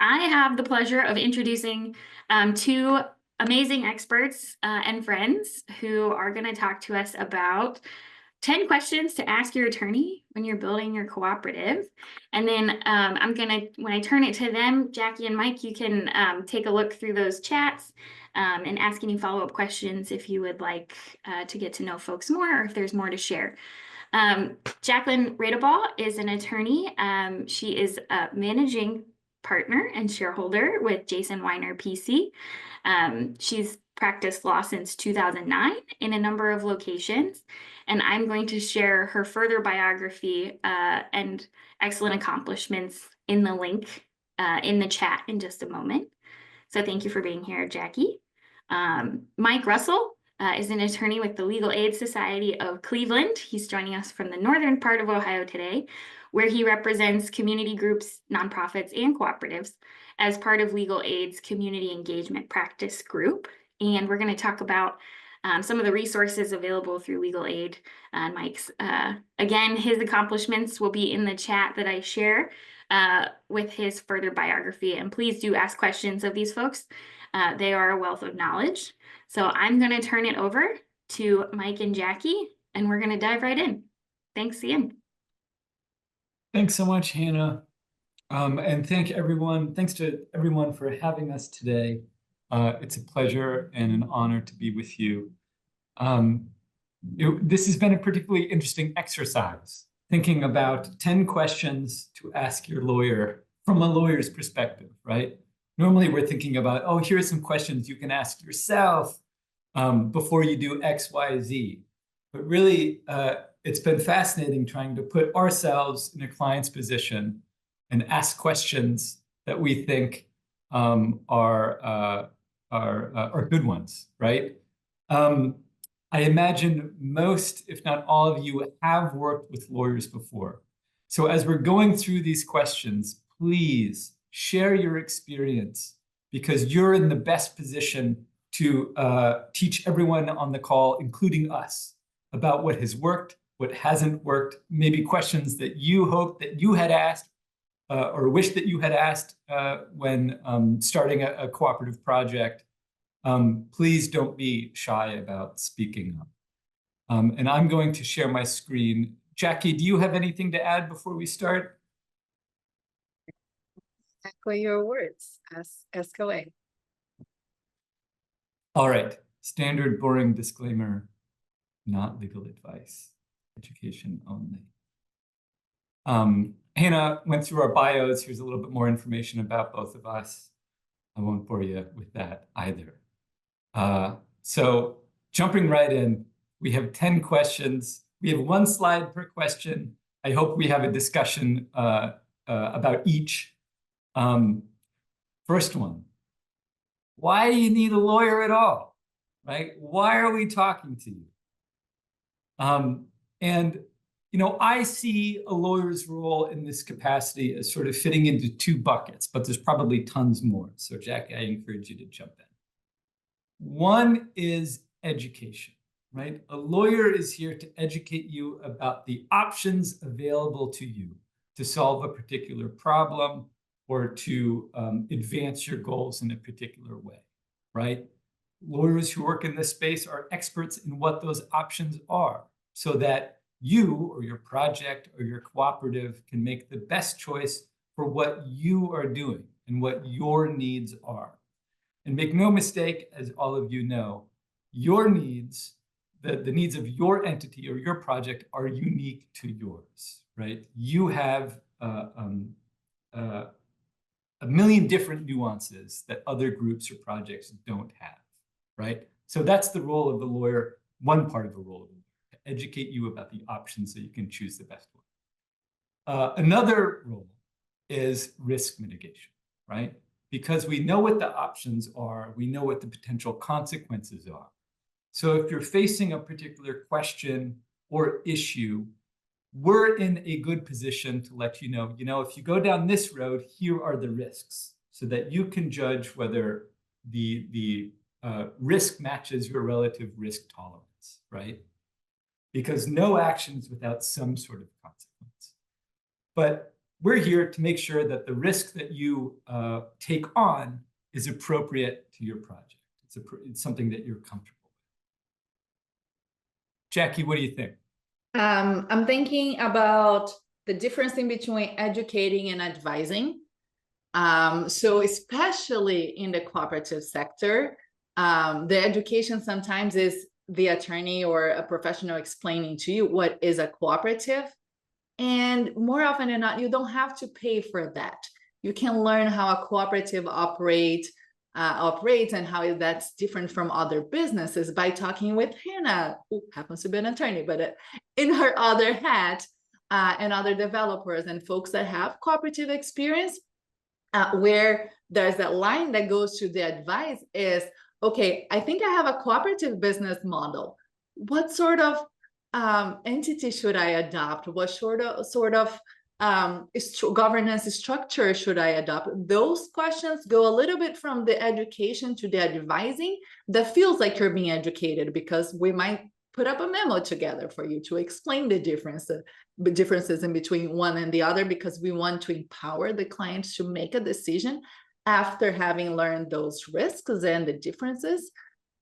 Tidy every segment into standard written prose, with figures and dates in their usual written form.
I have the pleasure of introducing two amazing experts and friends who are going to talk to us about 10 questions to ask your attorney when you're building your cooperative. And then when I turn it to them, Jackie and Mike, you can take a look through those chats and ask any follow-up questions if you would like to get to know folks more or if there's more to share. Jacqueline Radebaugh is an attorney. She is a managing partner and shareholder with Jason Weiner PC. She's practiced law since 2009 in a number of locations, and I'm going to share her further biography and excellent accomplishments in the link in the chat in just a moment. So thank you for being here, Jackie. Mike Russell is an attorney with the Legal Aid Society of Cleveland. He's joining us from the northern part of Ohio today, where he represents community groups, nonprofits, and cooperatives as part of Legal Aid's Community Engagement Practice Group. And we're going to talk about some of the resources available through Legal Aid. Mike's, again, his accomplishments will be in the chat that I share with his further biography. And please do ask questions of these folks. They are a wealth of knowledge. So I'm going to turn it over to Mike and Jackie, and we're going to dive right in. Thanks again. Thanks so much, Hannah. And thanks to everyone for having us today. It's a pleasure and an honor to be with you. This has been a particularly interesting exercise, thinking about 10 questions to ask your lawyer from a lawyer's perspective, right? Normally we're thinking about, oh, here are some questions you can ask yourself before you do X, Y, Z. But really, it's been fascinating trying to put ourselves in a client's position and ask questions that we think are good ones, right? I imagine most, if not all of you, have worked with lawyers before. So as we're going through these questions, please share your experience, because you're in the best position to teach everyone on the call, including us, about what has worked, what hasn't worked, maybe questions that you hope that you had asked or wish that you had asked when starting a cooperative project. Please don't be shy about speaking up. And I'm going to share my screen. Jackie, do you have anything to add before we start? Exactly your words. Ask away. All right. Standard boring disclaimer, not legal advice, education only. Hannah went through our bios. Here's a little bit more information about both of us. I won't bore you with that either. So jumping right in, we have 10 questions. We have one slide per question. I hope we have a discussion about each. First one, why do you need a lawyer at all, right? Why are we talking to you? And, you know, I see a lawyer's role in this capacity as sort of fitting into two buckets, but there's probably tons more. So Jackie, I encourage you to jump in. One is education, right? A lawyer is here to educate you about the options available to you to solve a particular problem or to advance your goals in a particular way, right? Lawyers who work in this space are experts in what those options are, so that you or your project or your cooperative can make the best choice for what you are doing and what your needs are. And make no mistake, as all of you know, your needs, the needs of your entity or your project are unique to yours, right? You have a million different nuances that other groups or projects don't have, right? So that's the role of the lawyer, one part of the role of the lawyer, to educate you about the options so you can choose the best one. Another role is risk mitigation, right? Because we know what the options are, we know what the potential consequences are. So if you're facing a particular question or issue, we're in a good position to let you know, if you go down this road, here are the risks, so that you can judge whether the risk matches your relative risk tolerance, right? Because no action is without some sort of consequence. But we're here to make sure that the risk that you take on is appropriate to your project. It's something that you're comfortable with. Jackie, what do you think? I'm thinking about the difference in between educating and advising. So especially in the cooperative sector, the education sometimes is the attorney or a professional explaining to you what is a cooperative. And more often than not, you don't have to pay for that. You can learn how a cooperative operates and how that's different from other businesses by talking with Hannah, who happens to be an attorney, but in her other hat, and other developers and folks that have cooperative experience, where there's that line that goes to the advice is, okay, I think I have a cooperative business model. What sort of entity should I adopt? What sort of governance structure should I adopt? Those questions go a little bit from the education to the advising that feels like you're being educated, because we might put up a memo together for you to explain the differences in between one and the other, because we want to empower the clients to make a decision after having learned those risks and the differences.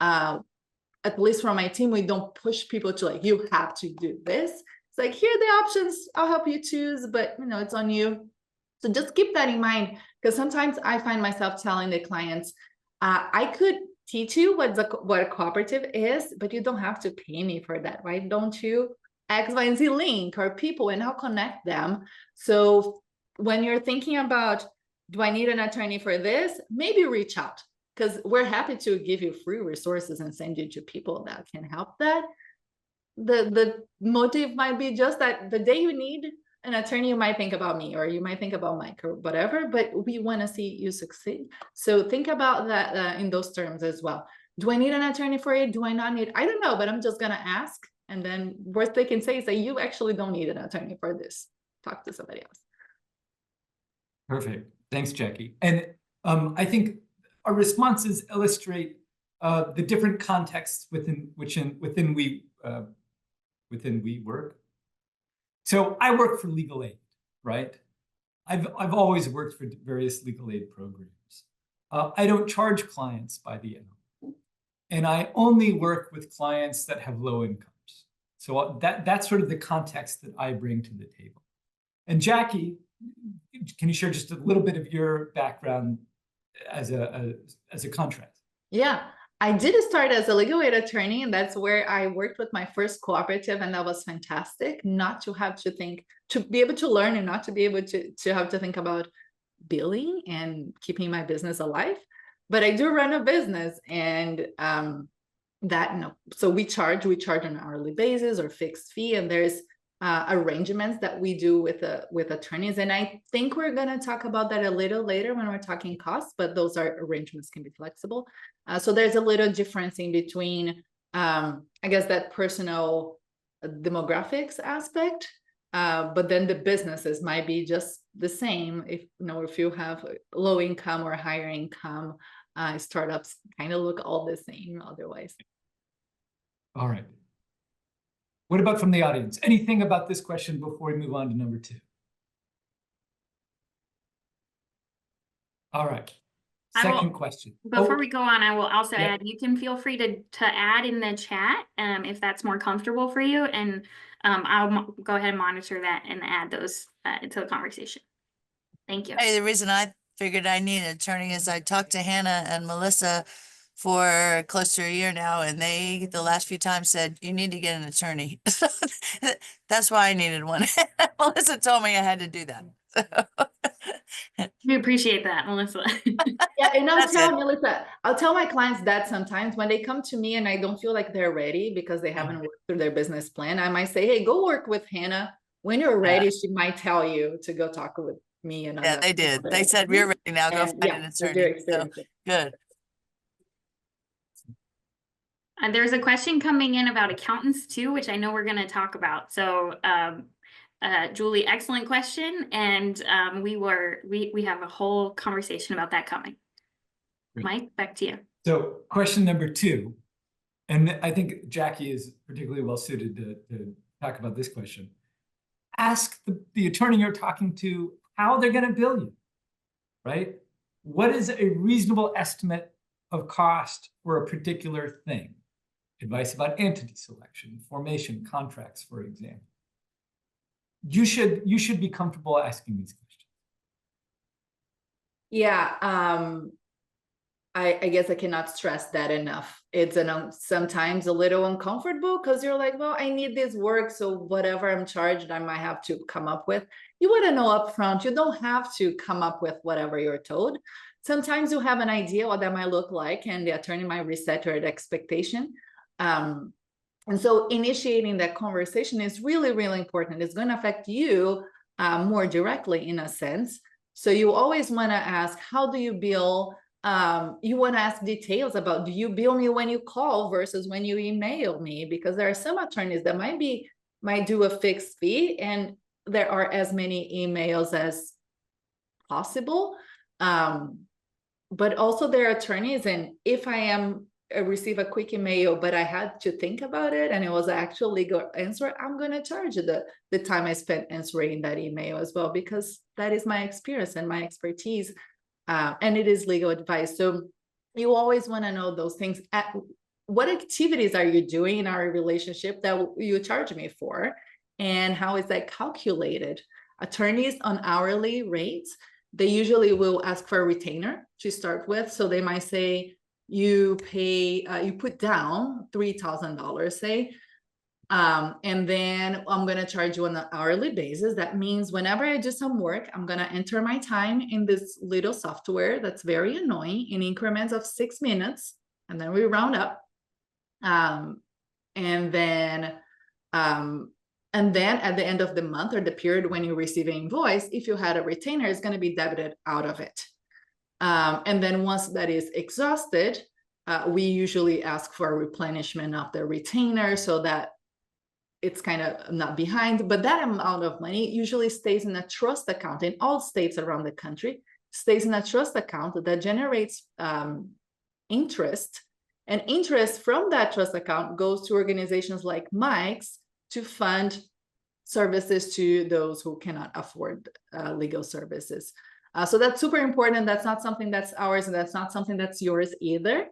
At least from my team, we don't push people to like, you have to do this. It's like, here are the options, I'll help you choose, but it's on you. So just keep that in mind, because sometimes I find myself telling the clients, I could teach you what a cooperative is, but you don't have to pay me for that. Why don't you X, Y, and Z link or people, and I'll connect them. So when you're thinking about, do I need an attorney for this? Maybe reach out, because we're happy to give you free resources and send you to people that can help that. The motive might be just that the day you need an attorney, you might think about me, or you might think about Mike or whatever, but we want to see you succeed. So think about that in those terms as well. Do I need an attorney for it? Do I not need? I don't know, but I'm just going to ask. And then worst they can say is that you actually don't need an attorney for this. Talk to somebody else. Perfect. Thanks, Jackie. And I think our responses illustrate the different contexts within we work. So I work for legal aid, right? I've always worked for various legal aid programs. I don't charge clients by the hour, and I only work with clients that have low incomes. So that's sort of the context that I bring to the table. And Jackie, can you share just a little bit of your background as a contrast? Yeah, I did start as a legal aid attorney, and that's where I worked with my first cooperative, and that was fantastic. Not to have to think, to be able to learn, and not to be able to have to think about billing and keeping my business alive. But I do run a business, and so we charge on an hourly basis or fixed fee, and there's arrangements that we do with attorneys, and I think we're going to talk about that a little later when we're talking costs, but those arrangements can be flexible. So there's a little difference in between, I guess, that personal demographics aspect, but then the businesses might be just the same. If you have low income or higher income, startups kind of look all the same otherwise. All right. What about from the audience? Anything about this question before we move on to number 2? All right. Second question. Before we go on, I will also add, you can feel free to add in the chat if that's more comfortable for you. And I'll go ahead and monitor that and add those to the conversation. Thank you. Hey, the reason I figured I need an attorney is I talked to Hannah and Melissa for close to a year now, and they, the last few times, said, you need to get an attorney. That's why I needed one. Melissa told me I had to do that. We appreciate that, Melissa. Yeah, and I'll tell my clients that sometimes when they come to me and I don't feel like they're ready because they haven't worked through their business plan, I might say, hey, go work with Hannah. When you're ready, she might tell you to go talk with me. And yeah, they did. They said, we're ready now. Go find an attorney. So, good. And there's a question coming in about accountants too, which I know we're going to talk about. So, Julie, excellent question, and we have a whole conversation about that coming. Great. Mike, back to you. So, question number 2, and I think Jackie is particularly well suited to talk about this question. Ask the attorney you're talking to how they're going to bill you, right? What is a reasonable estimate of cost for a particular thing? Advice about entity selection, formation, contracts, for example. You should be comfortable asking these questions. Yeah, I guess I cannot stress that enough. It's sometimes a little uncomfortable because you're like, well, I need this work, so whatever I'm charged, I might have to come up with. You want to know upfront. You don't have to come up with whatever you're told. Sometimes you have an idea what that might look like, and the attorney might reset your expectation. And so initiating that conversation is really, really important. It's going to affect you more directly in a sense. So you always want to ask, how do you bill? You want to ask details about, do you bill me when you call versus when you email me? Because there are some attorneys that might do a fixed fee, and there are as many emails as possible. But also there are attorneys, and if I receive a quick email, but I had to think about it and it was an actual legal answer, I'm going to charge the time I spent answering that email as well, because that is my experience and my expertise. And it is legal advice. So you always want to know those things. What activities are you doing in our relationship that you charge me for? And how is that calculated? Attorneys on hourly rates, they usually will ask for a retainer to start with. So they might say, you put down $3,000, say, and then I'm going to charge you on an hourly basis. That means whenever I do some work, I'm going to enter my time in this little software that's very annoying in increments of 6 minutes, and then we round up. And then at the end of the month or the period when you receive an invoice, if you had a retainer, it's going to be debited out of it. And then once that is exhausted, we usually ask for a replenishment of the retainer so that it's kind of not behind, but that amount of money usually stays in a trust account in all states around the country, stays in a trust account that generates interest, and interest from that trust account goes to organizations like Mike's to fund services to those who cannot afford legal services. So that's super important. That's not something that's ours, and that's not something that's yours either.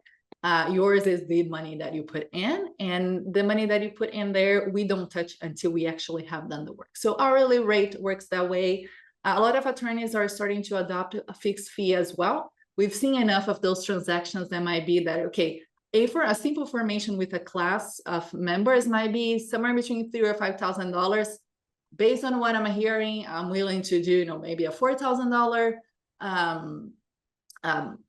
Yours is the money that you put in, and the money that you put in there, we don't touch until we actually have done the work. So hourly rate works that way. A lot of attorneys are starting to adopt a fixed fee as well. We've seen enough of those transactions that might be that, okay, for a simple formation with a class of members might be somewhere between $3,000 or $5,000. Based on what I'm hearing, I'm willing to do, maybe a $4,000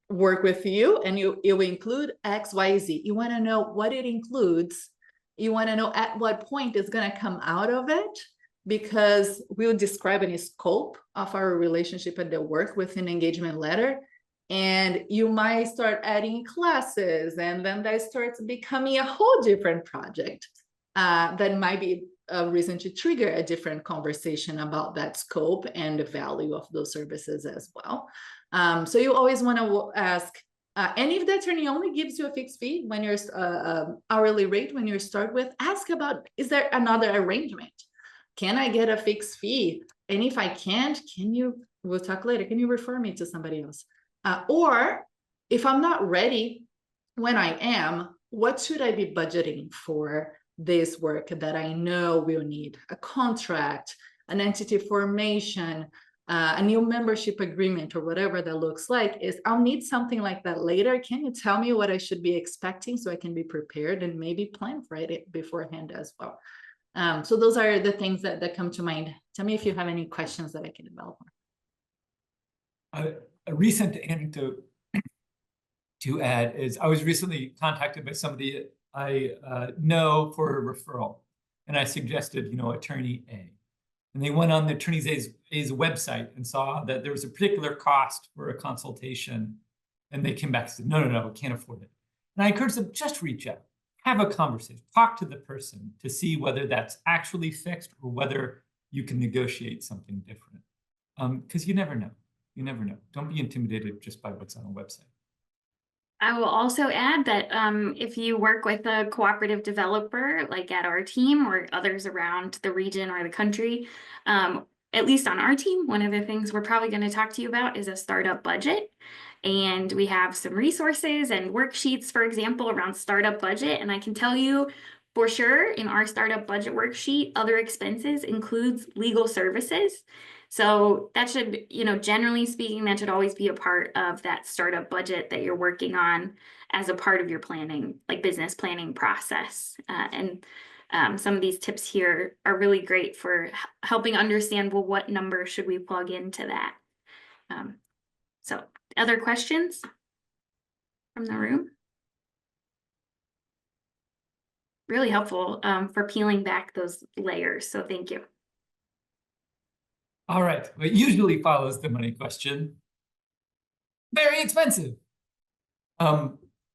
work with you, and it will include X, Y, Z. You want to know what it includes. You want to know at what point it's going to come out of it, because we'll describe any scope of our relationship and the work with an engagement letter. And you might start adding classes, and then that starts becoming a whole different project that might be a reason to trigger a different conversation about that scope and the value of those services as well. So you always want to ask, and if the attorney only gives you a fixed fee when you're hourly rate when you start with, ask about, is there another arrangement? Can I get a fixed fee? And if I can't, we'll talk later, can you refer me to somebody else? Or if I'm not ready, when I am, what should I be budgeting for this work that I know we'll need? A contract, an entity formation, a new membership agreement, or whatever that looks like. I'll need something like that later. Can you tell me what I should be expecting so I can be prepared and maybe plan for it beforehand as well? So those are the things that come to mind. Tell me if you have any questions that I can develop. A recent anecdote to add is I was recently contacted by somebody I know for a referral, and I suggested, attorney A. And they went on the attorney A's website and saw that there was a particular cost for a consultation, and they came back and said, no, we can't afford it. And I encouraged them, just reach out, have a conversation, talk to the person to see whether that's actually fixed or whether you can negotiate something different. Because you never know. You never know. Don't be intimidated just by what's on a website. I will also add that if you work with a cooperative developer, like at our team or others around the region or the country, at least on our team, one of the things we're probably going to talk to you about is a startup budget. And we have some resources and worksheets, for example, around startup budget. And I can tell you for sure in our startup budget worksheet, other expenses includes legal services. So that should, generally speaking, that should always be a part of that startup budget that you're working on as a part of your planning, like business planning process. Some of these tips here are really great for helping understand, well, what number should we plug into that? So other questions from the room? Really helpful for peeling back those layers. So thank you. All right, what usually follows the money question? Very expensive.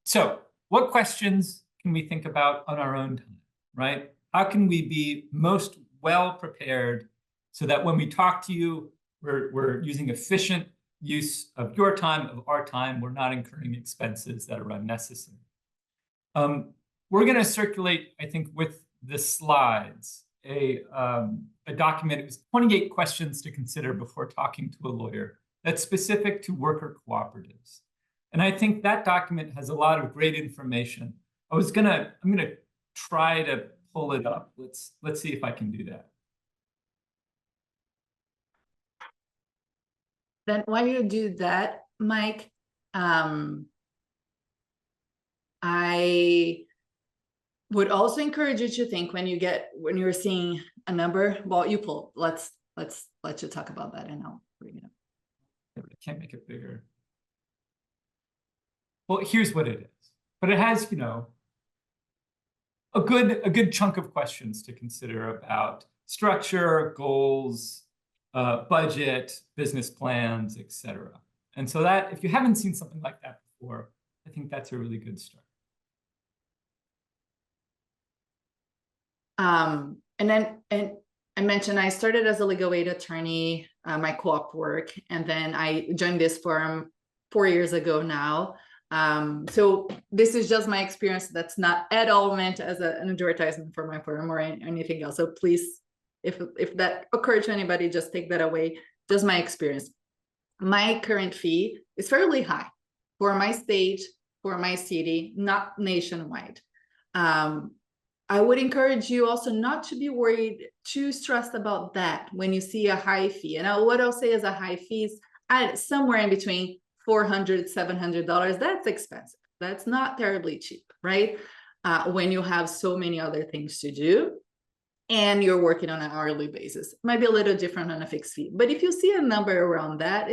So what questions can we think about on our own time, right? How can we be most well prepared so that when we talk to you, we're using efficient use of your time, of our time, we're not incurring expenses that are unnecessary. We're going to circulate, I think, with the slides, a document. It was 28 questions to consider before talking to a lawyer that's specific to worker cooperatives. And I think that document has a lot of great information. I'm gonna try to pull it up. Let's see if I can do that. Then while you do that, Mike, I would also encourage you to think when you're seeing a number, well, you pull. Let's let you talk about that and I'll bring it up. I can't make it bigger. Well, here's what it is. But it has, a good chunk of questions to consider about structure, goals, budget, business plans, etc. And so that, if you haven't seen something like that before, I think that's a really good start. And I mentioned I started as a legal aid attorney, my co-op work, and then I joined this firm 4 years ago now. So this is just my experience. That's not at all meant as an advertisement for my firm or anything else. So please, if that occurred to anybody, just take that away. Just my experience. My current fee is fairly high for my state, for my city, not nationwide. I would encourage you also not to be worried, too stressed about that when you see a high fee. And what I'll say is a high fee is somewhere in between $400, $700. That's expensive. That's not terribly cheap, right? When you have so many other things to do and you're working on an hourly basis. It might be a little different on a fixed fee. But if you see a number around that,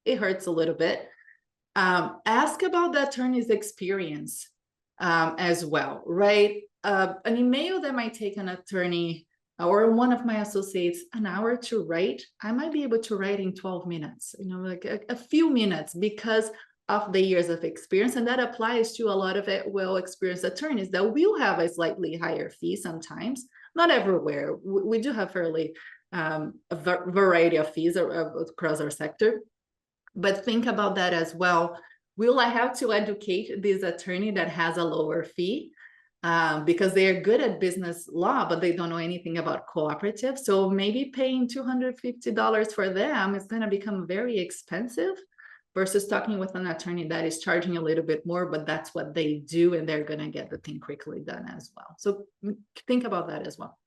it hurts a little bit. Ask about the attorney's experience as well, right? An email that might take an attorney or one of my associates an hour to write, I might be able to write in 12 minutes, like a few minutes because of the years of experience. And that applies to a lot of well-experienced attorneys that will have a slightly higher fee sometimes, not everywhere. We do have fairly a variety of fees across our sector, but think about that as well. Will I have to educate this attorney that has a lower fee? Because they are good at business law, but they don't know anything about cooperative. So maybe paying $250 for them is going to become very expensive versus talking with an attorney that is charging a little bit more, but that's what they do and they're going to get the thing quickly done as well. So think about that as well.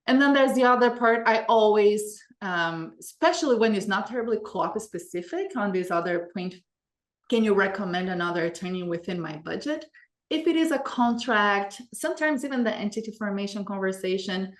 And then there's the other part. I always, especially when it's not terribly co-op specific on this other point, can you recommend another attorney within my budget? If it is a contract, sometimes even the entity formation conversation,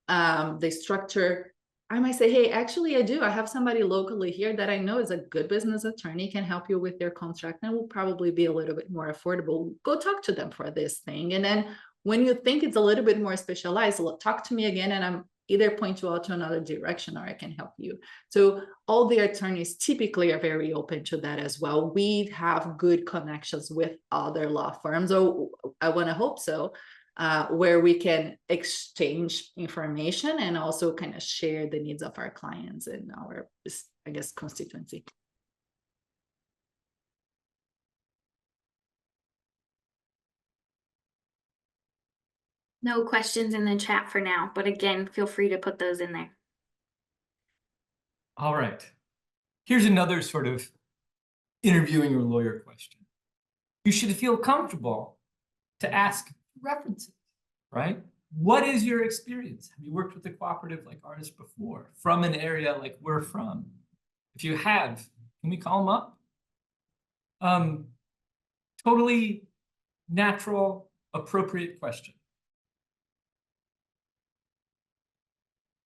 the structure, I might say, hey, actually I do. I have somebody locally here that I know is a good business attorney, can help you with their contract and will probably be a little bit more affordable. Go talk to them for this thing. And then when you think it's a little bit more specialized, talk to me again and I'm either point you out to another direction or I can help you. So all the attorneys typically are very open to that as well. We have good connections with other law firms, or I want to hope so, where we can exchange information and also kind of share the needs of our clients and our, I guess, constituency. No questions in the chat for now, but again, feel free to put those in there. All right. Here's another sort of interviewing your lawyer question. You should feel comfortable to ask references, right? What is your experience? Have you worked with a cooperative like ours before, from an area like we're from? If you have, can we call them up? Totally natural, appropriate question.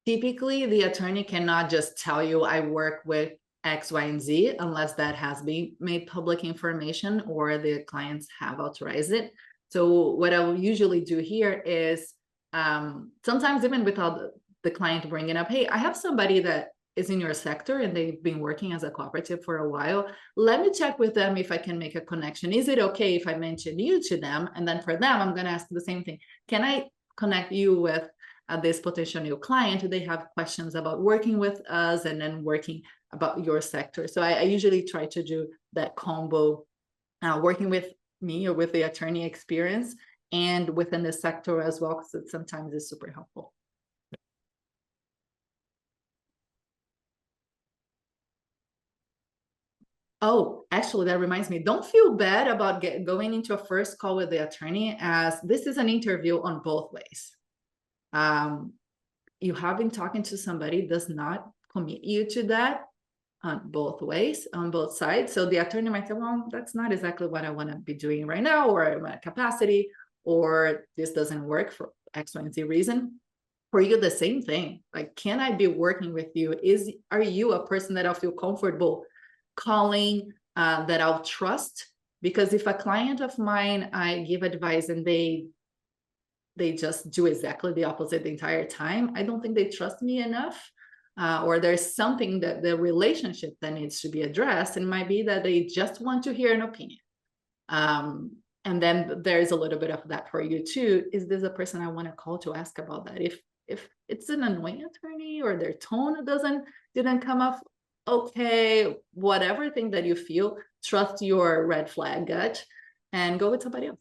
Typically, the attorney cannot just tell you I work with X, Y, and Z unless that has been made public information or the clients have authorized it. So what I will usually do here is sometimes even without the client bringing up, hey, I have somebody that is in your sector and they've been working as a cooperative for a while. Let me check with them if I can make a connection. Is it okay if I mention you to them? And then for them, I'm going to ask the same thing. Can I connect you with this potential new client? Do they have questions about working with us and then working about your sector? So I usually try to do that combo, working with me or with the attorney experience and within the sector as well, because it sometimes is super helpful. Oh, actually, that reminds me, don't feel bad about going into a first call with the attorney, as this is an interview on both ways. You have been talking to somebody does not commit you to that on both ways, on both sides. So the attorney might say, well, that's not exactly what I want to be doing right now, or I'm at capacity, or this doesn't work for X, Y, and Z reason. For you, the same thing. Like, can I be working with you? Are you a person that I'll feel comfortable calling, that I'll trust? Because if a client of mine, I give advice and they just do exactly the opposite the entire time, I don't think they trust me enough, or there's something that the relationship that needs to be addressed. And it might be that they just want to hear an opinion. And then there's a little bit of that for you too. Is this a person I want to call to ask about that? If it's an annoying attorney or their tone didn't come off okay, whatever thing that you feel, trust your red flag gut and go with somebody else.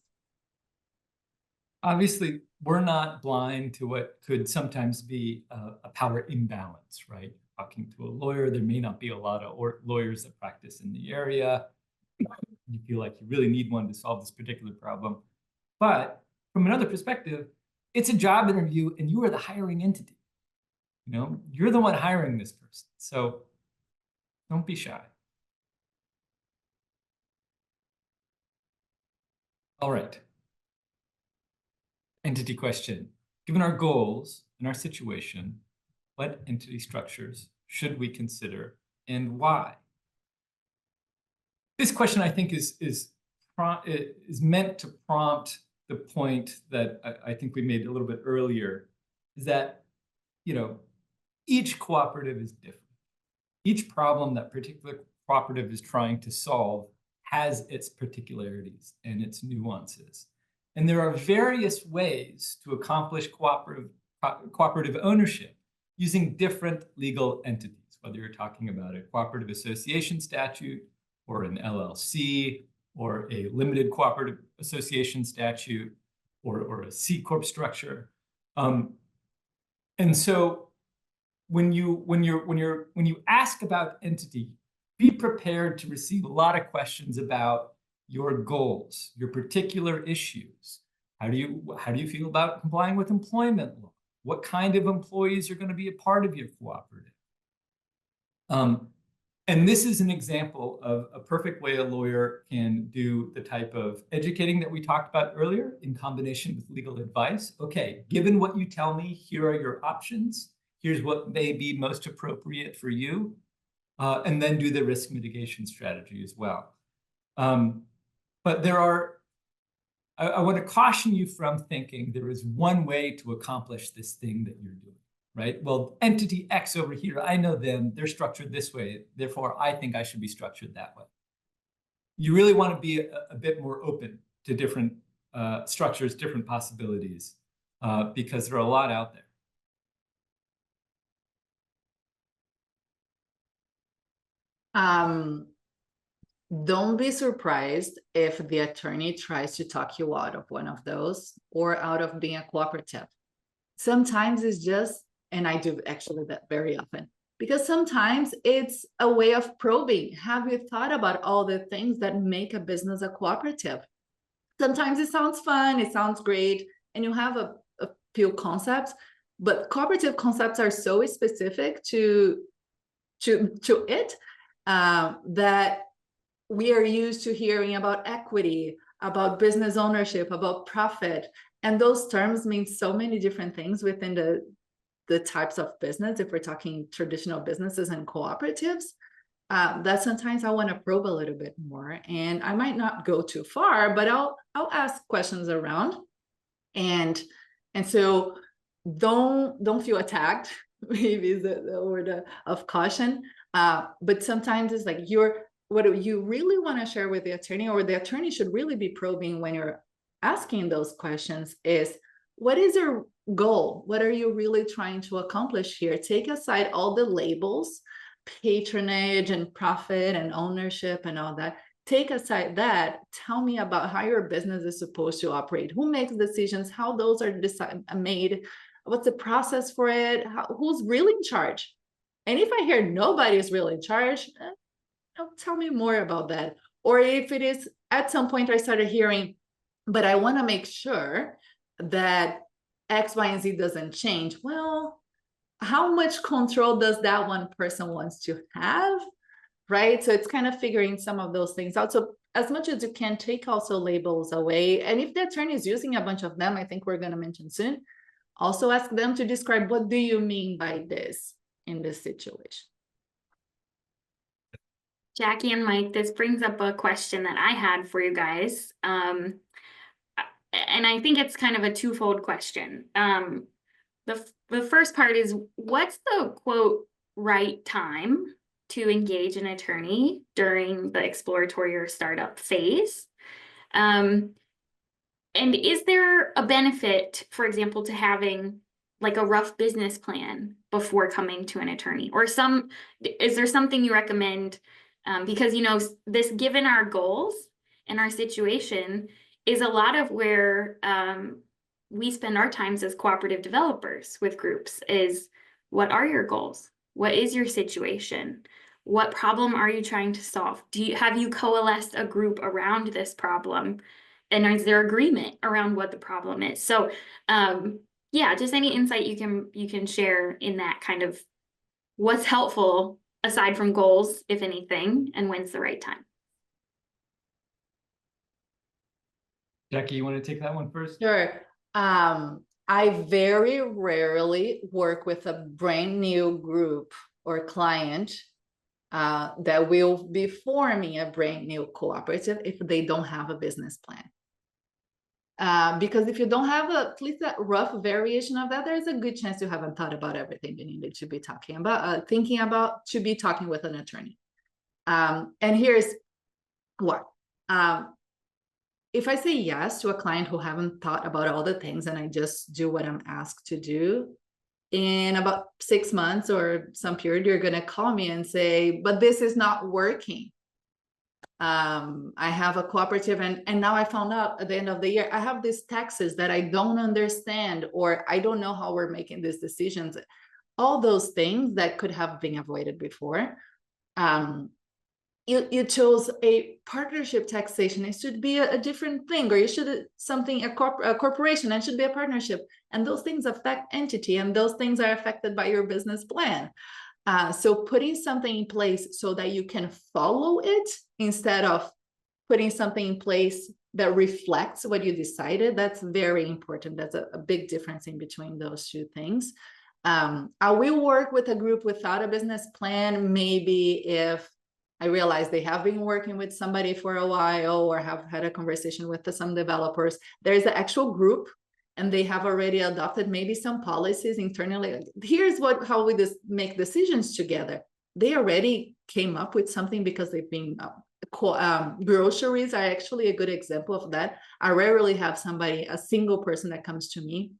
Obviously, we're not blind to what could sometimes be a power imbalance, right? Talking to a lawyer, there may not be a lot of lawyers that practice in the area. You feel like you really need one to solve this particular problem. But from another perspective, it's a job interview and you are the hiring entity. You know, you're the one hiring this person. So don't be shy. All right. Entity question. Given our goals and our situation, what entity structures should we consider and why? This question, I think, is meant to prompt the point that I think we made a little bit earlier, is that, you know, each cooperative is different. Each problem that particular cooperative is trying to solve has its particularities and its nuances. And there are various ways to accomplish cooperative ownership using different legal entities, whether you're talking about a cooperative association statute or an LLC or a limited cooperative association statute or a C Corp structure. And so when you ask about entity, be prepared to receive a lot of questions about your goals, your particular issues. How do you feel about complying with employment law? What kind of employees are going to be a part of your cooperative? And this is an example of a perfect way a lawyer can do the type of educating that we talked about earlier in combination with legal advice. Okay, given what you tell me, here are your options. Here's what may be most appropriate for you. And then do the risk mitigation strategy as well. But I want to caution you from thinking there is one way to accomplish this thing that you're doing, right? Well, entity X over here, I know them, they're structured this way, therefore I think I should be structured that way. You really want to be a bit more open to different structures, different possibilities, because there are a lot out there. Don't be surprised if the attorney tries to talk you out of one of those or out of being a cooperative. Sometimes it's just, and I do actually that very often, because sometimes it's a way of probing. Have you thought about all the things that make a business a cooperative? Sometimes it sounds fun, it sounds great, and you have a few concepts, but cooperative concepts are so specific to it that we are used to hearing about equity, about business ownership, about profit, and those terms mean so many different things within the types of business. If we're talking traditional businesses and cooperatives, that sometimes I want to probe a little bit more, and I might not go too far, but I'll ask questions around, and so don't feel attacked. Maybe is the word of caution. But sometimes it's like what you really want to share with the attorney, or the attorney should really be probing when you're asking those questions, is what is your goal? What are you really trying to accomplish here? Take aside all the labels, patronage and profit and ownership and all that. Take aside that. Tell me about how your business is supposed to operate. Who makes decisions? How those are made? What's the process for it? Who's really in charge? And if I hear nobody is really in charge, tell me more about that. Or if it is, at some point I started hearing, but I want to make sure that X, Y, and Z doesn't change. Well, how much control does that one person wants to have, right? So it's kind of figuring some of those things out. So as much as you can, take also labels away. And if the attorney is using a bunch of them, I think we're going to mention soon, also ask them to describe, what do you mean by this in this situation? Jackie and Mike, this brings up a question that I had for you guys. And I think it's kind of a twofold question. The first part is, what's the quote right time to engage an attorney during the exploratory or startup phase? And is there a benefit, for example, to having like a rough business plan before coming to an attorney? Or is there something you recommend? Because, you know, this, given our goals and our situation, is a lot of where we spend our times as cooperative developers with groups. Is, what are your goals? What is your situation? What problem are you trying to solve? Have you coalesced a group around this problem? And is there agreement around what the problem is? So yeah, just any insight you can share in that kind of what's helpful aside from goals, if anything, and when's the right time. Jackie, you want to take that one first? Sure. I very rarely work with a brand new group or client that will be forming a brand new cooperative if they don't have a business plan. Because if you don't have at least a rough variation of that, there's a good chance you haven't thought about everything you needed to be talking about, to be talking with an attorney. And here's what. If I say yes to a client who haven't thought about all the things and I just do what I'm asked to do, in about 6 months or some period, you're going to call me and say, but this is not working. I have a cooperative and now I found out at the end of the year, I have these taxes that I don't understand, or I don't know how we're making these decisions. All those things that could have been avoided before. You chose a partnership taxation. It should be a different thing, or you should a corporation, and should be a partnership. And those things affect entity, and those things are affected by your business plan. So putting something in place so that you can follow it instead of putting something in place that reflects what you decided, that's very important. That's a big difference in between those two things. I will work with a group without a business plan, maybe if I realize they have been working with somebody for a while or have had a conversation with some developers. There's an actual group and they have already adopted maybe some policies internally. Here's how we make decisions together. They already came up with something because they've been, groceries are actually a good example of that. I rarely have a single person that comes to me,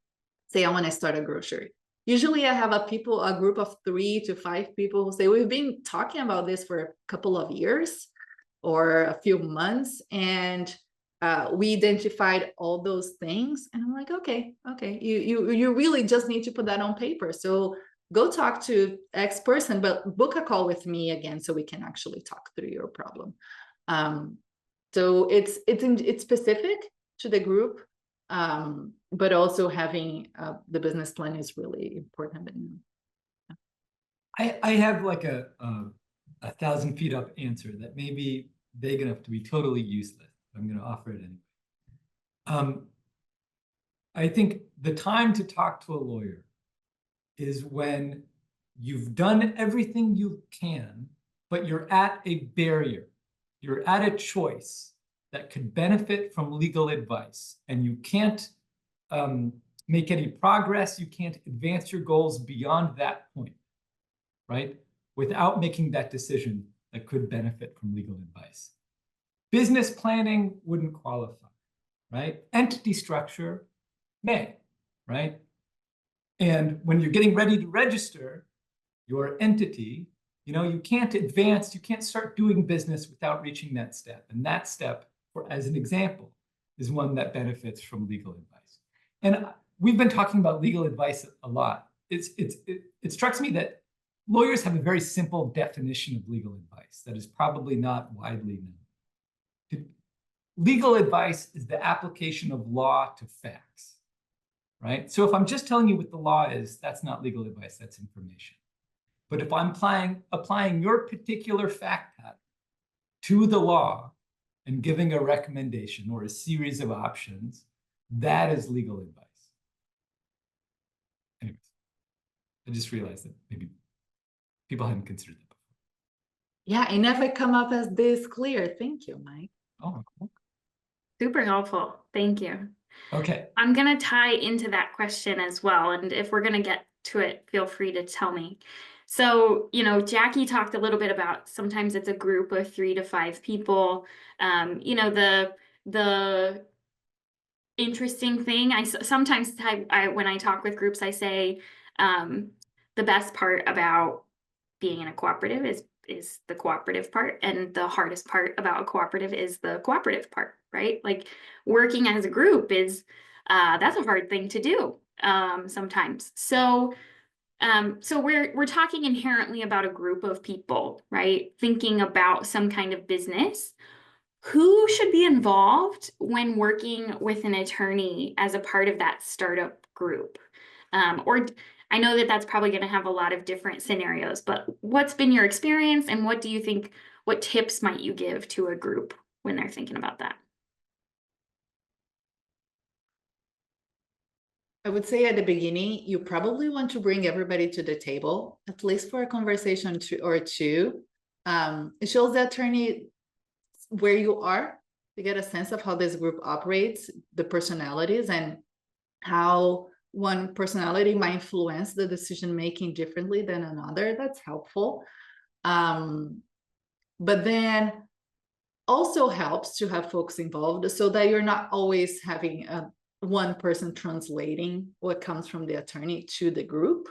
say, I want to start a grocery. Usually I have a group of 3 to 5 people who say, we've been talking about this for a couple of years or a few months, and we identified all those things. And I'm like, okay, you really just need to put that on paper. So go talk to X person, but book a call with me again so we can actually talk through your problem. So it's specific to the group, but also having the business plan is really important. I have like a 1,000 feet up answer that may be vague enough to be totally useless. I'm going to offer it anyway. I think the time to talk to a lawyer is when you've done everything you can, but you're at a barrier. You're at a choice that could benefit from legal advice, and you can't make any progress. You can't advance your goals beyond that point, right? Without making that decision that could benefit from legal advice. Business planning wouldn't qualify, right? Entity structure may, right? And when you're getting ready to register your entity, you can't advance, you can't start doing business without reaching that step. And that step, as an example, is one that benefits from legal advice. And we've been talking about legal advice a lot. It strikes me that lawyers have a very simple definition of legal advice that is probably not widely known. Legal advice is the application of law to facts, right? So if I'm just telling you what the law is, that's not legal advice, that's information. But if I'm applying your particular fact pattern to the law and giving a recommendation or a series of options, that is legal advice. Anyways, I just realized that maybe people hadn't considered that before. Yeah, it never come up as this clear. Thank you, Mike. Oh, cool. Super helpful. Thank you. Okay. I'm going to tie into that question as well. And if we're going to get to it, feel free to tell me. So, Jackie talked a little bit about sometimes it's a group of 3 to 5 people. The interesting thing, sometimes when I talk with groups, I say the best part about being in a cooperative is the cooperative part, and the hardest part about a cooperative is the cooperative part, right? Like working as a group is that's a hard thing to do sometimes. So we're talking inherently about a group of people, right? Thinking about some kind of business. Who should be involved when working with an attorney as a part of that startup group? Or I know that that's probably going to have a lot of different scenarios, but what's been your experience, and what do you think, what tips might you give to a group when they're thinking about that? I would say at the beginning, you probably want to bring everybody to the table, at least for a conversation or two. It shows the attorney where you are to get a sense of how this group operates, the personalities, and how one personality might influence the decision-making differently than another. That's helpful. But then also helps to have folks involved so that you're not always having one person translating what comes from the attorney to the group.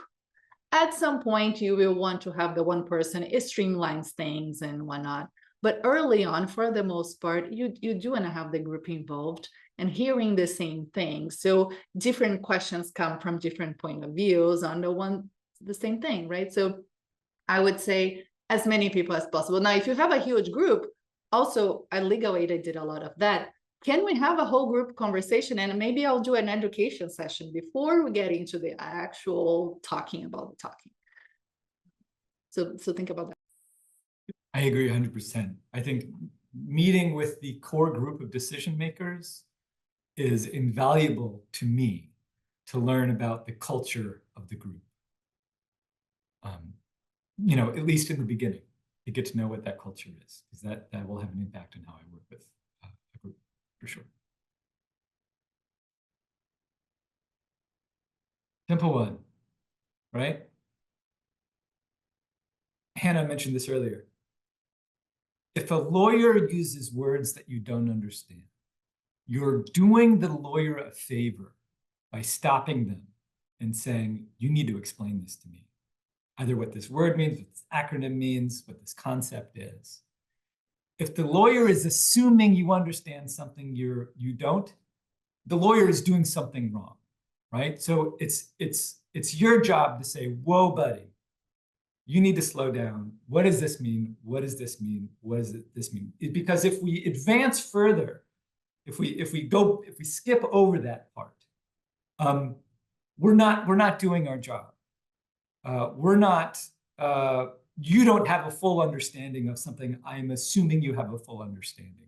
At some point, you will want to have the one person, it streamlines things and whatnot. But early on, for the most part, you do want to have the group involved and hearing the same thing. So different questions come from different point of views on the same thing, right? So I would say as many people as possible. Now, if you have a huge group, also at Legal Aid, I did a lot of that. Can we have a whole group conversation? And maybe I'll do an education session before we get into the actual talking about the talking. So think about that. I agree 100%. I think meeting with the core group of decision makers is invaluable to me to learn about the culture of the group. At least in the beginning, to get to know what that culture is, because that will have an impact on how I work with a group, for sure. Simple one, right? Hannah mentioned this earlier. If a lawyer uses words that you don't understand, you're doing the lawyer a favor by stopping them and saying, you need to explain this to me. Either what this word means, what this acronym means, what this concept is. If the lawyer is assuming you understand something you don't, the lawyer is doing something wrong, right? So it's It's your job to say, whoa, buddy, you need to slow down. What does this mean? What does this mean? What does this mean? Because if we advance further, if we skip over that part, we're not doing our job. You don't have a full understanding of something I'm assuming you have a full understanding.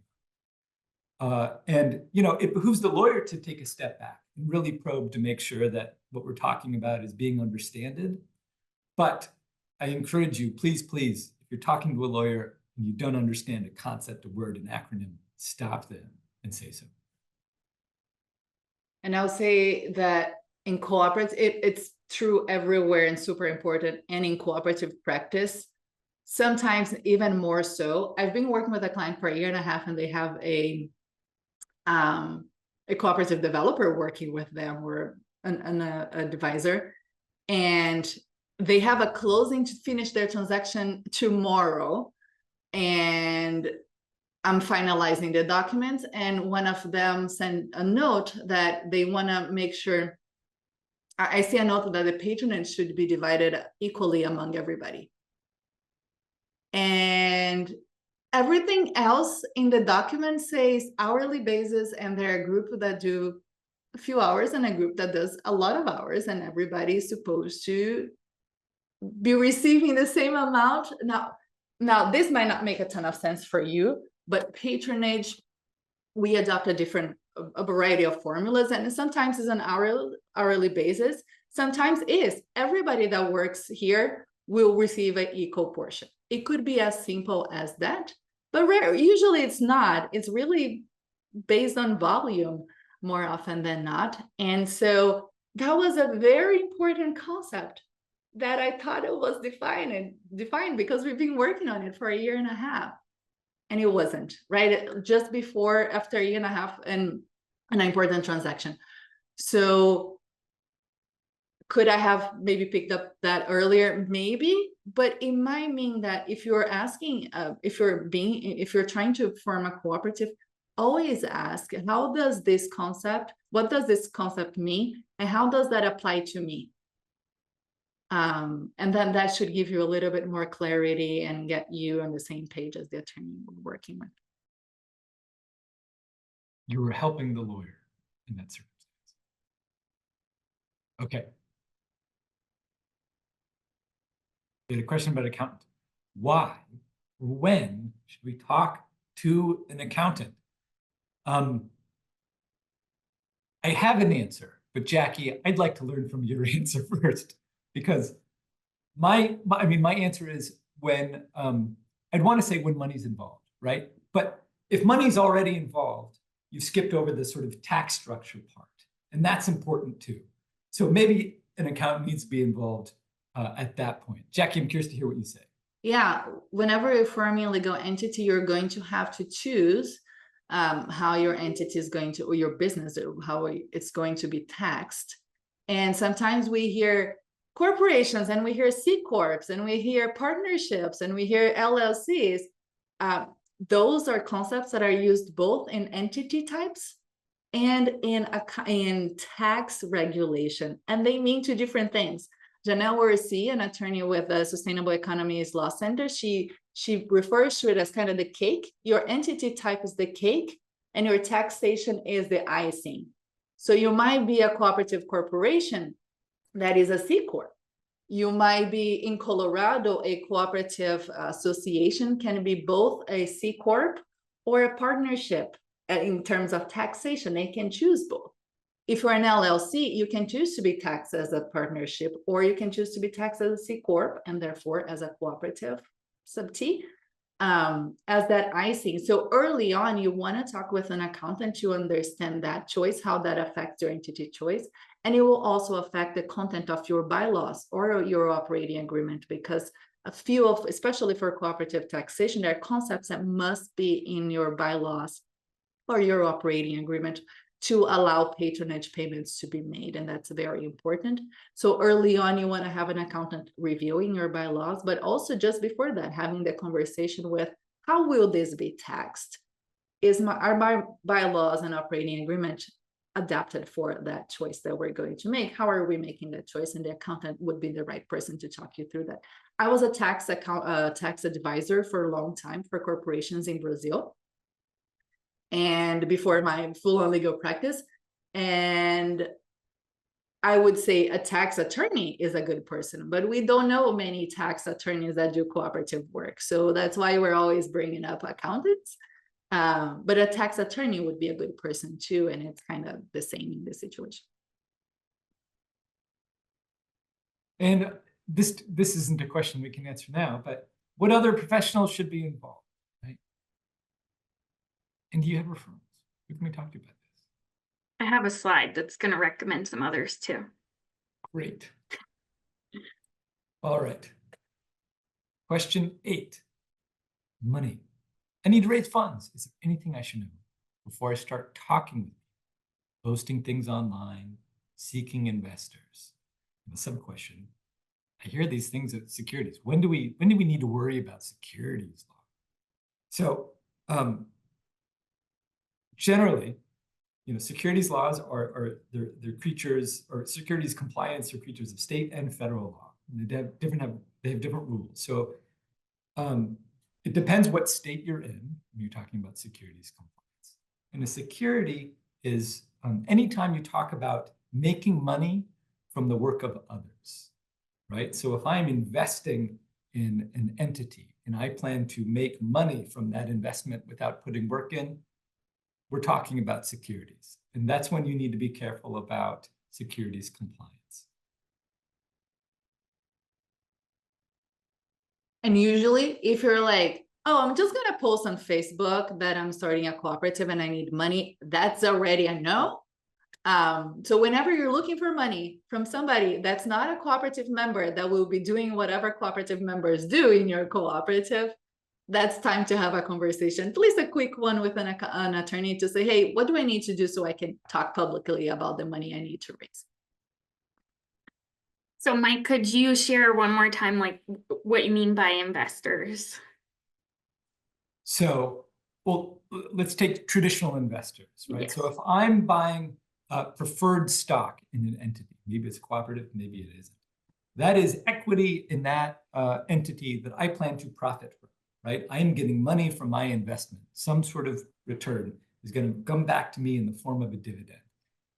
And it behooves the lawyer to take a step back and really probe to make sure that what we're talking about is being understood. But I encourage you, please, if you're talking to a lawyer and you don't understand a concept, a word, an acronym, stop them and say so. And I'll say that in cooperatives, it's true everywhere and super important, and in cooperative practice, sometimes even more so. I've been working with a client for 1.5 years, and they have a cooperative developer working with them, or an advisor, and they have a closing to finish their transaction tomorrow, and I'm finalizing the documents, and one of them sent a note that they want to make sure. I see a note that the patronage should be divided equally among everybody. And everything else in the document says hourly basis, and they're a group that do a few hours and a group that does a lot of hours, and everybody is supposed to be receiving the same amount. Now this might not make a ton of sense for you, but patronage, we adopt a variety of formulas, and sometimes it's an hourly basis. Sometimes is everybody that works here will receive an equal portion. It could be as simple as that, but usually it's not. It's really based on volume more often than not. And so that was a very important concept that I thought it was defined because we've been working on it for 1.5 years. And it wasn't, right? Just before, after 1.5 years, and an important transaction. So could I have maybe picked up that earlier? Maybe, but it might mean that if you're asking, if you're trying to form a cooperative, always ask, what does this concept mean? And how does that apply to me? And then that should give you a little bit more clarity and get you on the same page as the attorney we're working with. You were helping the lawyer in that circumstance. Okay. We had a question about accountant. Why or when should we talk to an accountant? I have an answer, but Jackie, I'd like to learn from your answer first, because my answer is when, I'd want to say when money's involved, right? But if money's already involved, you've skipped over the sort of tax structure part, and that's important too. So maybe an accountant needs to be involved at that point. Jackie, I'm curious to hear what you say. Yeah, whenever you're forming a legal entity, you're going to have to choose how your entity is going to, or your business, how it's going to be taxed. And sometimes we hear corporations, and we hear C Corps, and we hear partnerships, and we hear LLCs. Those are concepts that are used both in entity types and in tax regulation, and they mean two different things. Janelle Warsi, an attorney with the Sustainable Economies Law Center, she refers to it as kind of the cake. Your entity type is the cake, and your taxation is the icing. So you might be a cooperative corporation that is a C Corp. You might be in Colorado, a cooperative association can be both a C Corp or a partnership in terms of taxation. They can choose both. If you're an LLC, you can choose to be taxed as a partnership, or you can choose to be taxed as a C Corp, and therefore as a cooperative sub T, as that icing. So early on, you want to talk with an accountant to understand that choice, how that affects your entity choice. And it will also affect the content of your bylaws or your operating agreement, because a few of, especially for cooperative taxation, there are concepts that must be in your bylaws or your operating agreement to allow patronage payments to be made, and that's very important. So early on, you want to have an accountant reviewing your bylaws, but also just before that, having the conversation with, how will this be taxed? Are my bylaws and operating agreement adapted for that choice that we're going to make. How are we making that choice? And the accountant would be the right person to talk you through that. I was a tax advisor for a long time for corporations in Brazil, and before my full-on legal practice. And I would say a tax attorney is a good person, but we don't know many tax attorneys that do cooperative work. So that's why we're always bringing up accountants. But a tax attorney would be a good person too, and it's kind of the same in this situation. And this isn't a question we can answer now, but what other professionals should be involved, right? And do you have referrals? Who can we talk to about this? I have a slide that's going to recommend some others too. Great. All right. Question 8. Money. I need to raise funds. Is there anything I should know before I start talking with you, posting things online, seeking investors? And the sub-question, I hear these things at securities. When do we need to worry about securities law? So generally, securities laws they're creatures, or securities compliance are creatures of state and federal law. And they have different rules. So it depends what state you're in when you're talking about securities compliance. And a security is anytime you talk about making money from the work of others, right? So if I'm investing in an entity and I plan to make money from that investment without putting work in, we're talking about securities. And that's when you need to be careful about securities compliance. And usually if you're like, oh, I'm just gonna post on Facebook that I'm starting a cooperative and I need money, that's already a no. So whenever you're looking for money from somebody that's not a cooperative member that will be doing whatever cooperative members do in your cooperative, that's time to have a conversation, at least a quick one with an attorney to say, hey, what do I need to do so I can talk publicly about the money I need to raise? So Mike, could you share one more time, like what you mean by investors? So, well, let's take traditional investors, right? Yes. So if I'm buying preferred stock in an entity, maybe it's a cooperative, maybe it isn't. That is equity in that entity that I plan to profit from, right? I am getting money from my investment. Some sort of return is going to come back to me in the form of a dividend.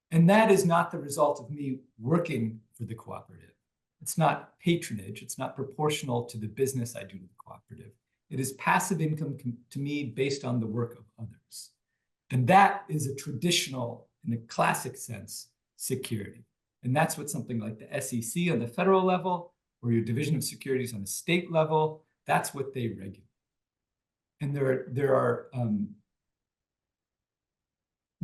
And that is not the result of me working for the cooperative. It's not patronage. It's not proportional to the business I do to the cooperative. It is passive income to me based on the work of others. And that is a traditional, in a classic sense, security. And that's what something like the SEC on the federal level, or your Division of Securities on the state level, that's what they regulate. And there are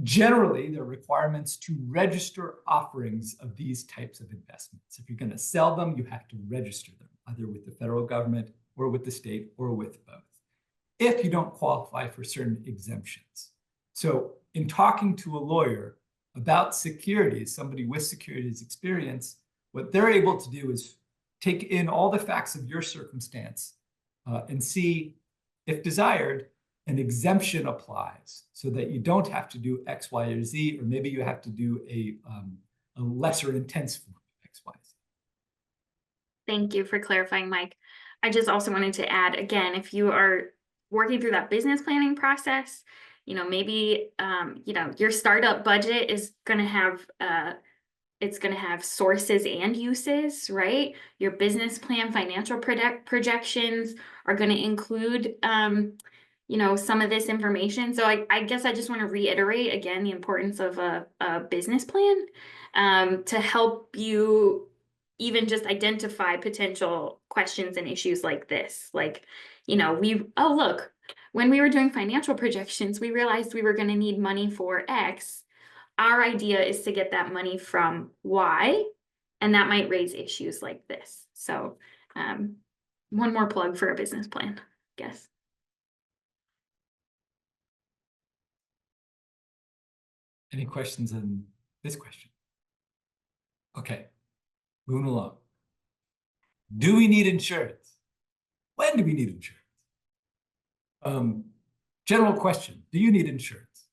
generally, there are requirements to register offerings of these types of investments. If you're going to sell them, you have to register them, either with the federal government or with the state or with both, if you don't qualify for certain exemptions. So in talking to a lawyer about securities, somebody with securities experience, what they're able to do is take in all the facts of your circumstance and see, if desired, an exemption applies so that you don't have to do X, Y, or Z, or maybe you have to do a lesser intense form of X, Y, Z. Thank you for clarifying, Mike. I just also wanted to add, again, if you are working through that business planning process, maybe, your startup budget is going to have, it's going to have sources and uses, right? Your business plan, financial projections are going to include, some of this information. So I guess I just want to reiterate again the importance of a business plan to help you even just identify potential questions and issues like this. Like, look, when we were doing financial projections, we realized we were going to need money for X. Our idea is to get that money from Y, and that might raise issues like this. So one more plug for a business plan, I guess. Any questions on this question? Okay, moving along. Do we need insurance? When do we need insurance? General question, do you need insurance?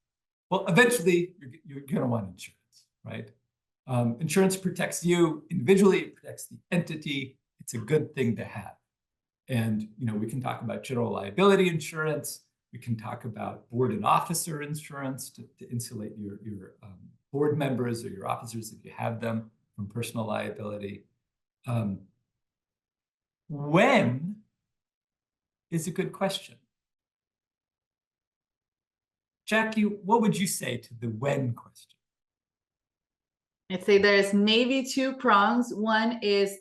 Well, eventually you're going to want insurance, right? Insurance protects you individually, it protects the entity. It's a good thing to have. And, we can talk about general liability insurance. We can talk about board and officer insurance to insulate your board members or your officers, if you have them, from personal liability. When is a good question. Jackie, what would you say to the when question? I'd say there's maybe two prongs. One is,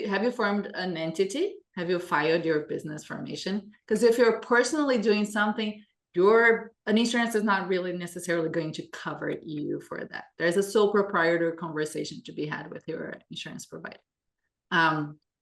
have you formed an entity? Have you filed your business formation? Because if you're personally doing something, an insurance is not really necessarily going to cover you for that. There's a sole proprietor conversation to be had with your insurance provider.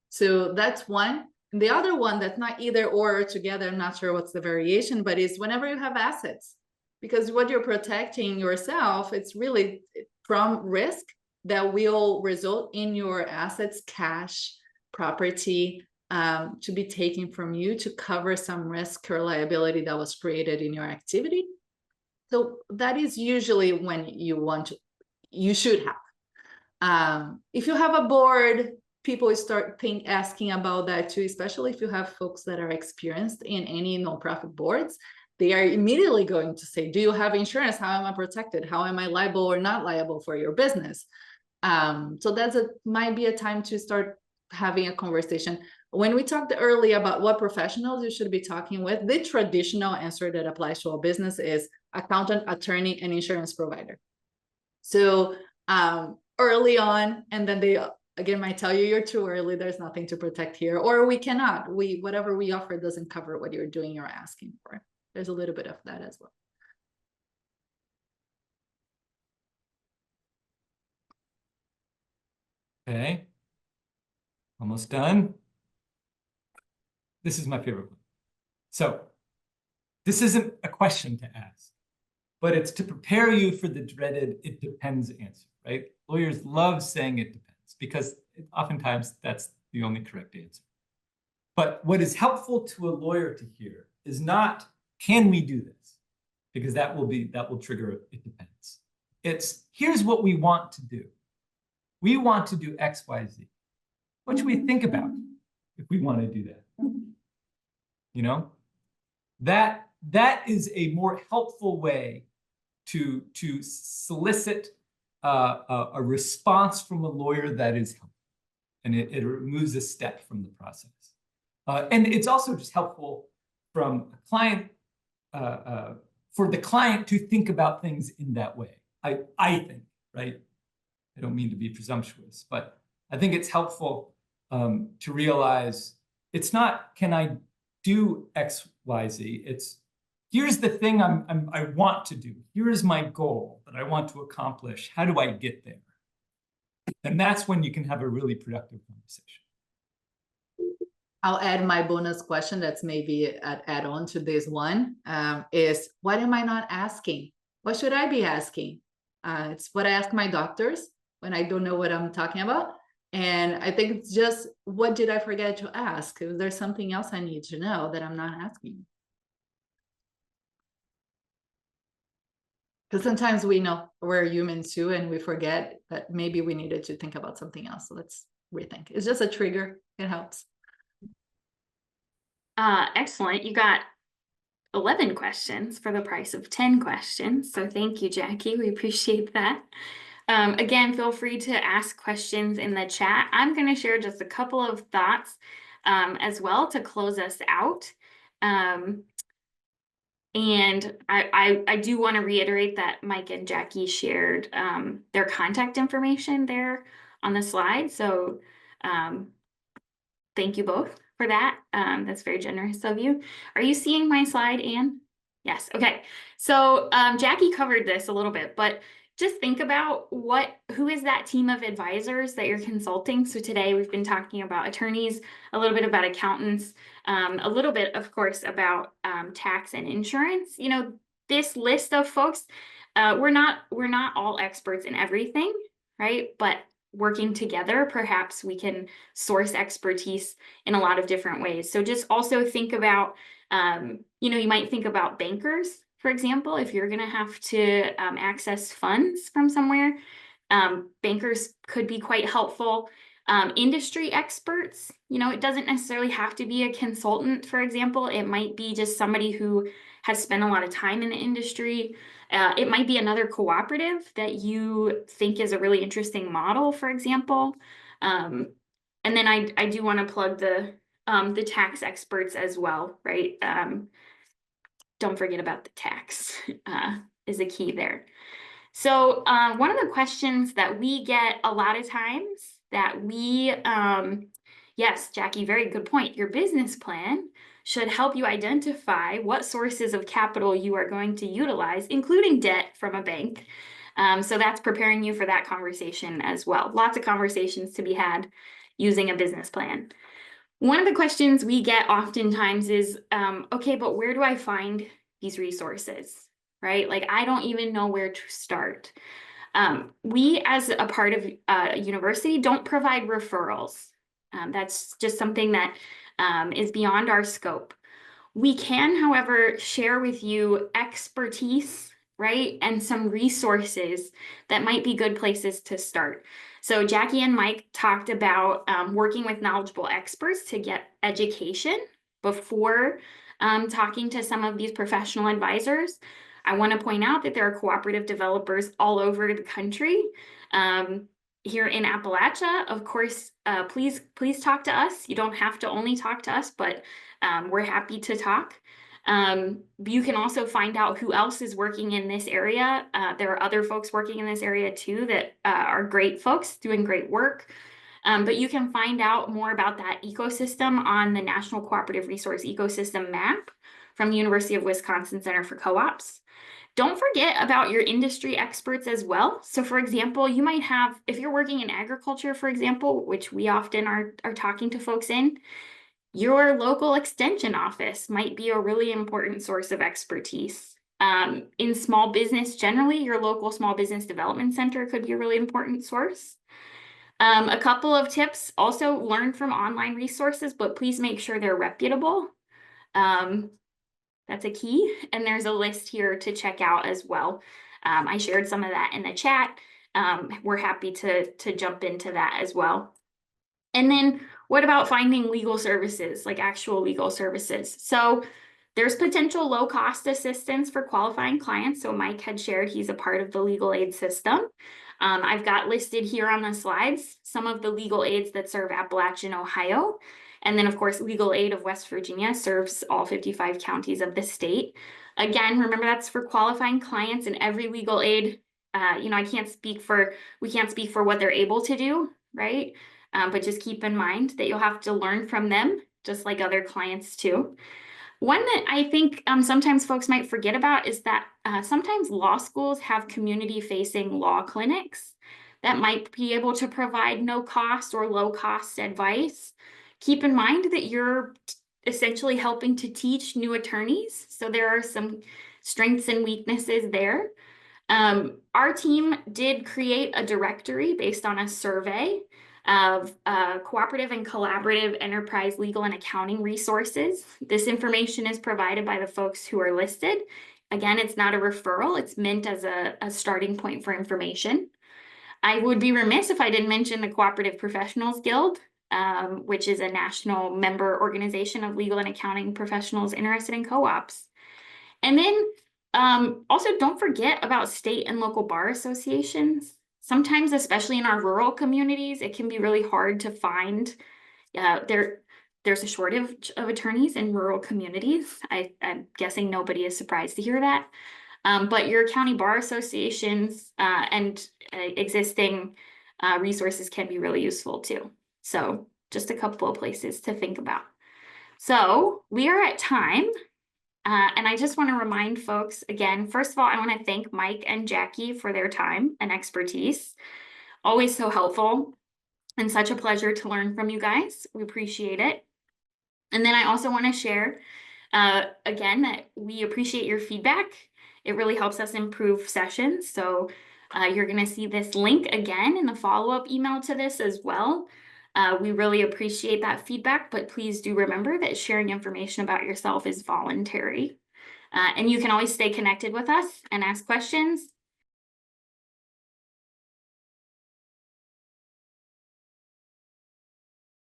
So that's one. And the other one that's not either or together, I'm not sure what's the variation, but is whenever you have assets, because what you're protecting yourself, it's really from risk that will result in your assets, cash, property, to be taken from you to cover some risk or liability that was created in your activity. So that is usually when you should have. If you have a board, people start asking about that too, especially if you have folks that are experienced in any nonprofit boards. They are immediately going to say, do you have insurance? How am I protected? How am I liable or not liable for your business? So might be a time to start having a conversation. When we talked earlier about what professionals you should be talking with, the traditional answer that applies to all business is accountant, attorney, and insurance provider. So early on, and then they again might tell you you're too early, there's nothing to protect here, or we cannot. Whatever we offer doesn't cover what you're doing or asking for. There's a little bit of that as well. Okay. Almost done. This is my favorite one. So this isn't a question to ask, but it's to prepare you for the dreaded "it depends" answer, right? Lawyers love saying it depends because oftentimes that's the only correct answer. But what is helpful to a lawyer to hear is not, can we do this? Because that will trigger "it depends." It's, here's what we want to do. We want to do X, Y, Z. What should we think about if we want to do that? That is a more helpful way to solicit a response from a lawyer that is helpful, and it removes a step from the process. And it's also just helpful from a client, for the client to think about things in that way. I think, right? I don't mean to be presumptuous, but I think it's helpful to realize it's not, can I do X, Y, Z? It's, here's the thing I want to do. Here is my goal that I want to accomplish. How do I get there? And that's when you can have a really productive conversation. I'll add my bonus question that's maybe an add-on to this one, is what am I not asking? What should I be asking? It's what I ask my doctors when I don't know what I'm talking about. And I think it's just, what did I forget to ask? Is there something else I need to know that I'm not asking? Because sometimes we know we're humans too, and we forget that maybe we needed to think about something else. So let's rethink. It's just a trigger. It helps. Excellent. You got 11 questions for the price of 10 questions. So thank you, Jackie. We appreciate that. Again, feel free to ask questions in the chat. I'm going to share just a couple of thoughts as well to close us out. And I do want to reiterate that Mike and Jackie shared their contact information there on the slide. So thank you both for that. That's very generous of you. Are you seeing my slide, Anne? Yes. Okay. So Jackie covered this a little bit, but just think about who is that team of advisors that you're consulting. So today we've been talking about attorneys, a little bit about accountants, a little bit, of course, about tax and insurance. This list of folks, we're not all experts in everything, right? But working together, perhaps we can source expertise in a lot of different ways. So just also think about, you might think about bankers for example, if you're going to have to access funds from somewhere, bankers could be quite helpful. Industry experts, you know, it doesn't necessarily have to be a consultant, for example. It might be just somebody who has spent a lot of time in the industry. It might be another cooperative that you think is a really interesting model, for example. And then I do want to plug the tax experts as well, right? Don't forget about the tax is a key there. So one of the questions that we get a lot of times that we, yes, Jackie, very good point. Your business plan should help you identify what sources of capital you are going to utilize, including debt from a bank. So that's preparing you for that conversation as well. Lots of conversations to be had using a business plan. One of the questions we get oftentimes is, okay, but where do I find these resources, right? Like, I don't even know where to start. We, as a part of a university, don't provide referrals. That's just something that is beyond our scope. We can, however, share with you expertise, right? And some resources that might be good places to start. So Jackie and Mike talked about working with knowledgeable experts to get education before talking to some of these professional advisors. I want to point out that there are cooperative developers all over the country. Here in Appalachia, of course, please talk to us. You don't have to only talk to us, but we're happy to talk. You can also find out who else is working in this area. There are other folks working in this area too that are great folks doing great work. But you can find out more about that ecosystem on the National Cooperative Resource Ecosystem Map from the University of Wisconsin Center for Co-ops. Don't forget about your industry experts as well. So for example, you might have, if you're working in agriculture, for example, which we often are talking to folks in, your local extension office might be a really important source of expertise. In small business, generally, your local small business development center could be a really important source. A couple of tips, also learn from online resources, but please make sure they're reputable. That's a key. And there's a list here to check out as well. I shared some of that in the chat. We're happy to jump into that as well. And then what about finding legal services, like actual legal services? So there's potential low-cost assistance for qualifying clients. So Mike had shared he's a part of the legal aid system. I've got listed here on the slides some of the legal aids that serve Appalachia and Ohio. And then, of course, Legal Aid of West Virginia serves all 55 counties of the state. Again, remember that's for qualifying clients, and every legal aid, you know, we can't speak for what they're able to do, right? But just keep in mind that you'll have to learn from them, just like other clients too. One that I think sometimes folks might forget about is that sometimes law schools have community-facing law clinics that might be able to provide no-cost or low-cost advice. Keep in mind that you're essentially helping to teach new attorneys, so there are some strengths and weaknesses there. Our team did create a directory based on a survey of cooperative and collaborative enterprise legal and accounting resources. This information is provided by the folks who are listed. Again, it's not a referral, it's meant as a starting point for information. I would be remiss if I didn't mention the Cooperative Professionals Guild, which is a national member organization of legal and accounting professionals interested in co-ops. And then also don't forget about state and local bar associations. Sometimes, especially in our rural communities, it can be really hard to find. There's a shortage of attorneys in rural communities. I'm guessing nobody is surprised to hear that. But your county bar associations and existing resources can be really useful too. So just a couple of places to think about. So we are at time. And I just want to remind folks again, first of all, I want to thank Mike and Jackie for their time and expertise. Always so helpful and such a pleasure to learn from you guys. We appreciate it. And then I also want to share again that we appreciate your feedback. It really helps us improve sessions. So you're going to see this link again in the follow-up email to this as well. We really appreciate that feedback, but please do remember that sharing information about yourself is voluntary. And you can always stay connected with us and ask questions.